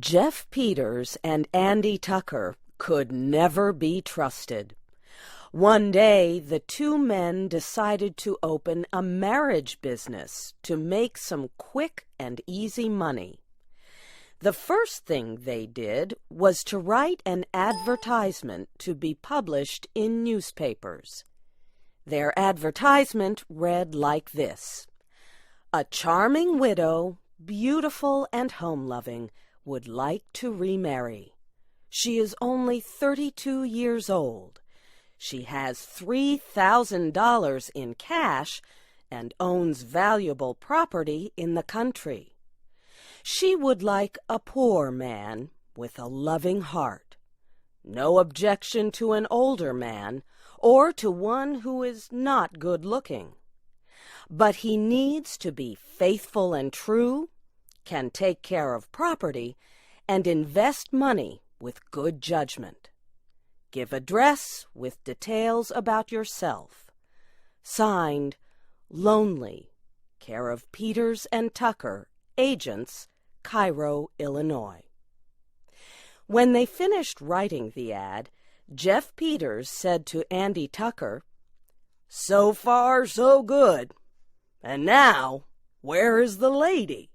Jeff Peters and Andy Tucker could never be trusted. One day, the two men decided to open a marriage business to make some quick and easy money. The first thing they did was to write an advertisement to be published in newspapers. Their advertisement read like this: "A charming widow, beautiful and home-loving, would like to remarry. She is only 32 years old. She has $3,000 in cash and owns valuable property in the country. She would like a poor man with a loving heart. No objection to an older man or to one who is not good-looking. But he needs to be faithful and true, can take care of property, and invest money with good judgment. Give address with details about yourself. Signed, Lonely, care of Peters and Tucker, agents, Cairo, Illinois." When they finished writing the ad, Jeff Peters said to Andy Tucker, "So far, so good. And now, where is the lady?"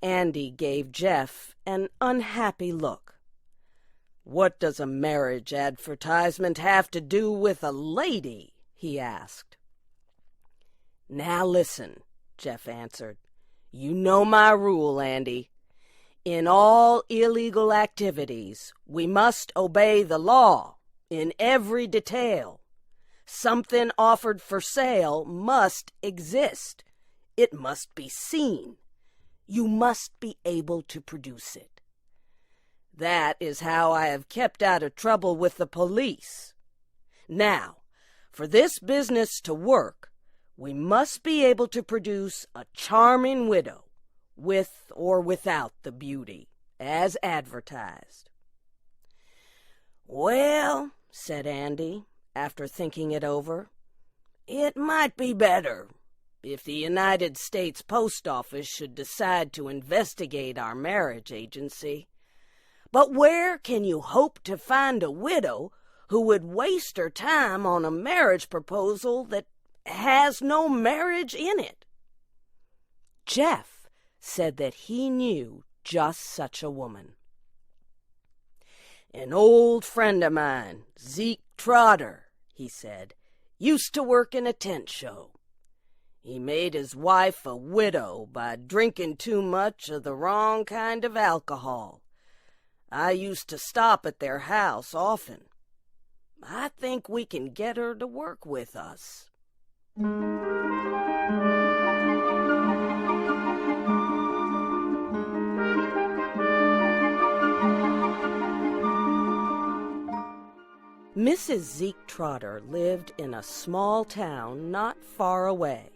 Andy gave Jeff an unhappy look. "What does a marriage advertisement have to do with a lady?" he asked. "Now listen," Jeff answered. "You know my rule, Andy. In all illegal activities, we must obey the law in every detail. Something offered for sale must exist. It must be seen. You must be able to produce it. That is how I have kept out of trouble with the police. Now, for this business to work, we must be able to produce a charming widow, with or without the beauty, as advertised." "Well," said Andy, after thinking it over, "it might be better if the United States Post Office should decide to investigate our marriage agency. But where can you hope to find a widow who would waste her time on a marriage proposal that has no marriage in it?" Jeff said that he knew just such a woman. "An old friend of mine, Zeke Trotter," he said, "used to work in a tent show. He made his wife a widow by drinking too much of the wrong kind of alcohol. I used to stop at their house often. I think we can get her to work with us." Mrs. Zeke Trotter lived in a small town not far away.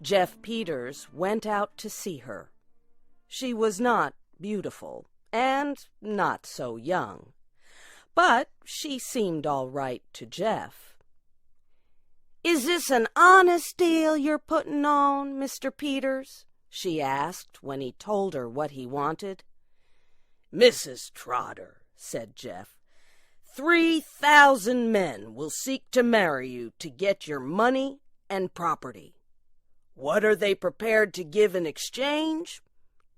Jeff Peters went out to see her. She was not beautiful and not so young, but she seemed all right to Jeff. "Is this an honest deal you're putting on, Mr. Peters?" she asked when he told her what he wanted. "Mrs. Trotter," said Jeff, 3,000 men will seek to marry you to get your money and property. What are they prepared to give in exchange?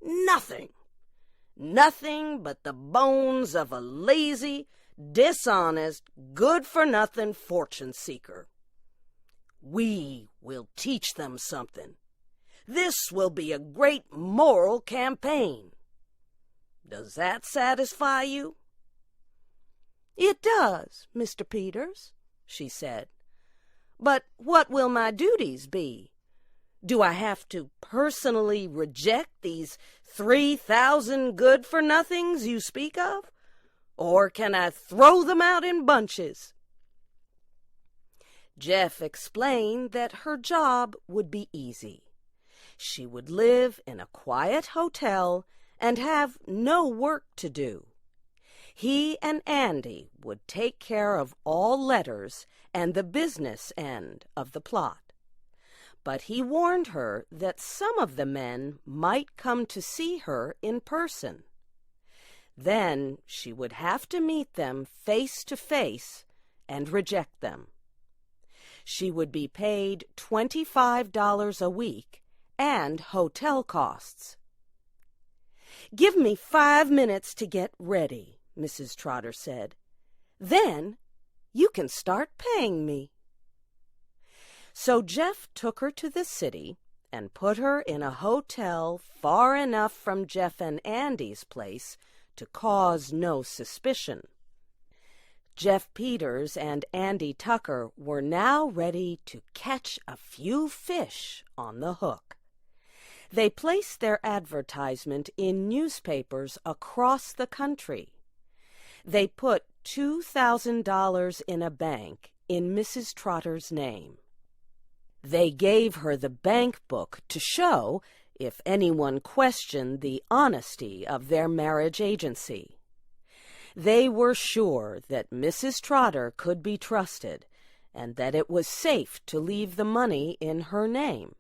Nothing. Nothing but the bones of a lazy, dishonest, good-for-nothing fortune-seeker. We will teach them something. This will be a great moral campaign. Does that satisfy you?" "It does, Mr. Peters," she said. "But what will my duties be? Do I have to personally reject these 3,000 good-for-nothings you speak of? Or can I throw them out in bunches?" Jeff explained that her job would be easy. She would live in a quiet hotel and have no work to do. He and Andy would take care of all letters and the business end of the plot. but he warned her that some of the men might come to see her in person. Then she would have to meet them face to face and reject them. She would be paid $25 a week and hotel costs. "Give me 5 minutes to get ready," Mrs. Trotter said. "Then you can start paying me." So Jeff took her to the city and put her in a hotel far enough from Jeff and Andy's place to cause no suspicion. Jeff Peters and Andy Tucker were now ready to catch a few fish on the hook. They placed their advertisement in newspapers across the country. They put $2,000 in a bank in Mrs. Trotter's name. They gave her the bank book to show if anyone questioned the honesty of their marriage agency. They were sure that Mrs. Trotter could be trusted and that it was safe to leave the money in her name.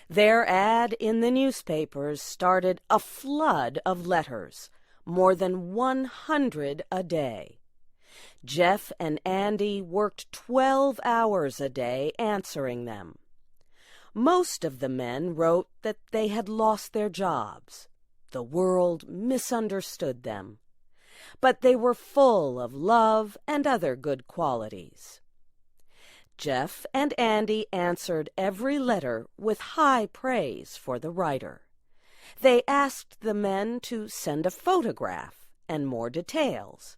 Their ad in the newspapers started a flood of letters, more than 100 a day. Jeff and Andy worked 12 hours a day answering them. Most of the men wrote that they had lost their jobs. The world misunderstood them. But they were full of love and other good qualities. Jeff and Andy answered every letter with high praise for the writer. They asked the men to send a photograph and more details.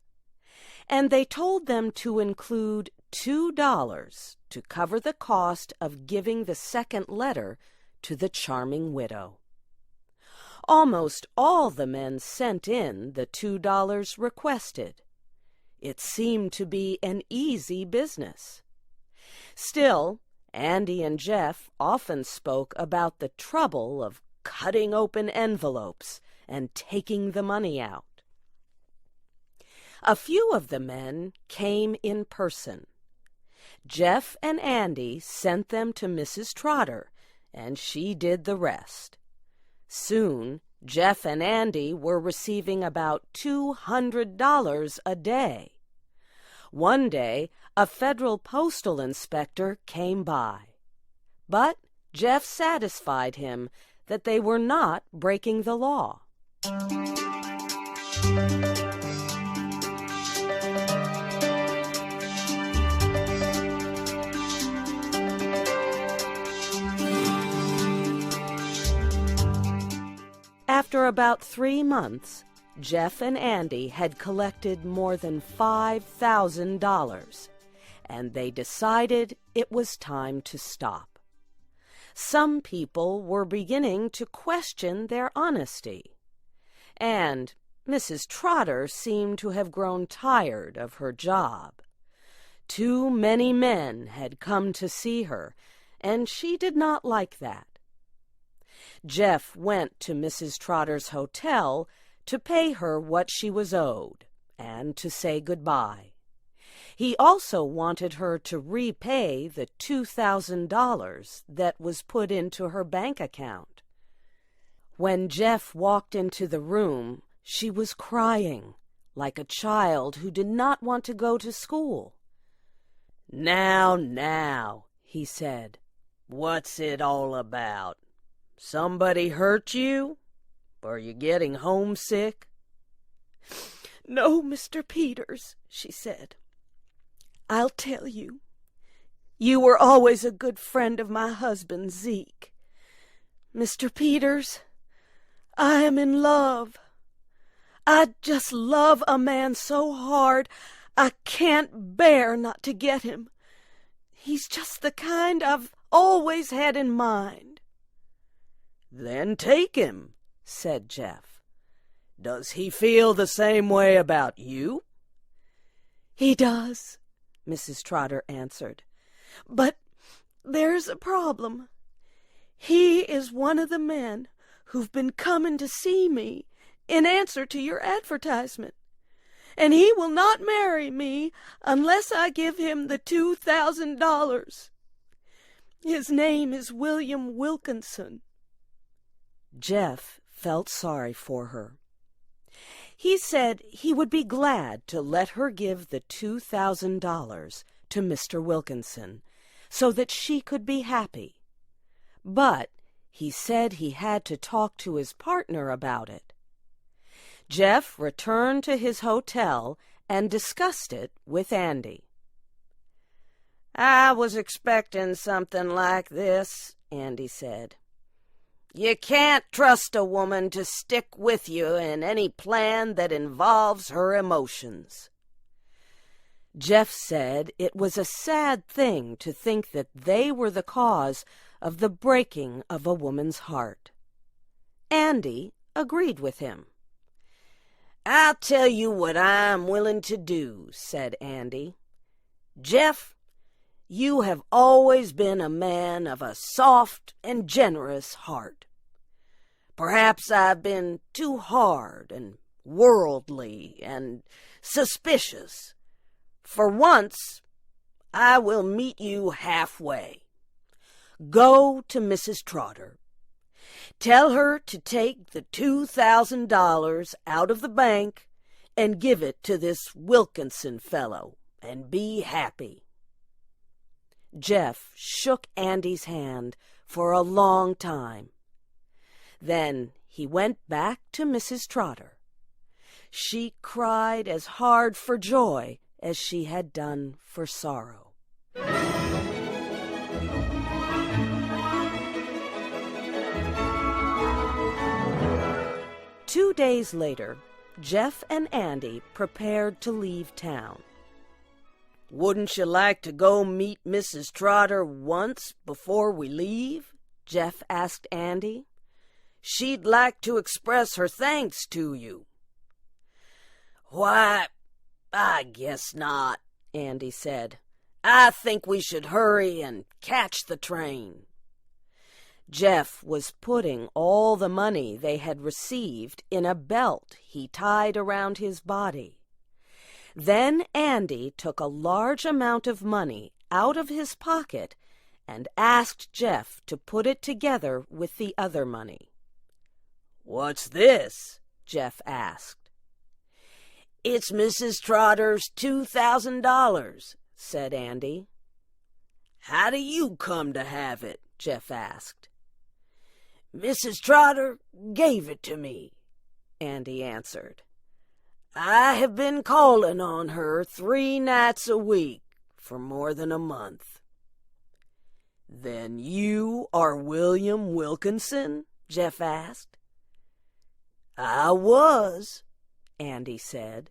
And they told them to include $2 to cover the cost of giving the second letter to the charming widow. Almost all the men sent in the $2 requested. It seemed to be an easy business. Still, Andy and Jeff often spoke about the trouble of cutting open envelopes and taking the money out. A few of the men came in person. Jeff and Andy sent them to Mrs. Trotter, and she did the rest. Soon, Jeff and Andy were receiving about $200 a day. One day, a federal postal inspector came by. But Jeff satisfied him that they were not breaking the law. After about 3 months, Jeff and Andy had collected more than $5,000, and they decided it was time to stop. Some people were beginning to question their honesty, and Mrs. Trotter seemed to have grown tired of her job. Too many men had come to see her, and she did not like that. Jeff went to Mrs. Trotter's hotel to pay her what she was owed and to say goodbye. He also wanted her to repay the $2,000 that was put into her bank account. When Jeff walked into the room, she was crying, like a child who did not want to go to school. Now, he said, "what's it all about? Somebody hurt you? Are you getting homesick?" "No, Mr. Peters," she said. "I'll tell you. You were always a good friend of my husband, Zeke. Mr. Peters, I am in love. I just love a man so hard I can't bear not to get him. He's just the kind I've always had in mind." "Then take him," said Jeff. "Does he feel the same way about you?" "He does," Mrs. Trotter answered. "But there's a problem. He is one of the men who've been coming to see me in answer to your advertisement, and he will not marry me unless I give him the $2,000. His name is William Wilkinson." Jeff felt sorry for her. He said he would be glad to let her give the $2,000 to Mr. Wilkinson so that she could be happy. But he said he had to talk to his partner about it. Jeff returned to his hotel and discussed it with Andy. "I was expecting something like this," Andy said. "You can't trust a woman to stick with you in any plan that involves her emotions." Jeff said it was a sad thing to think that they were the cause of the breaking of a woman's heart. Andy agreed with him. "I'll tell you what I'm willing to do," said Andy. "Jeff, you have always been a man of a soft and generous heart. Perhaps I've been too hard and worldly and suspicious. For once, I will meet you halfway. Go to Mrs. Trotter. Tell her to take the $2,000 out of the bank and give it to this Wilkinson fellow, and be happy." Jeff shook Andy's hand for a long time. Then he went back to Mrs. Trotter. She cried as hard for joy as she had done for sorrow. 2 days later, Jeff and Andy prepared to leave town. "Wouldn't you like to go meet Mrs. Trotter once before we leave?" Jeff asked Andy. "She'd like to express her thanks to you." "Why, I guess not," Andy said. "I think we should hurry and catch the train." Jeff was putting all the money they had received in a belt he tied around his body. Then Andy took a large amount of money out of his pocket and asked Jeff to put it together with the other money. "What's this?" Jeff asked. "It's Mrs. Trotter's $2,000, said Andy. "How do you come to have it?" Jeff asked. "Mrs. Trotter gave it to me," Andy answered. "I have been calling on her 3 nights a week for more than a month." "Then you are William Wilkinson?" Jeff asked. "I was," Andy said.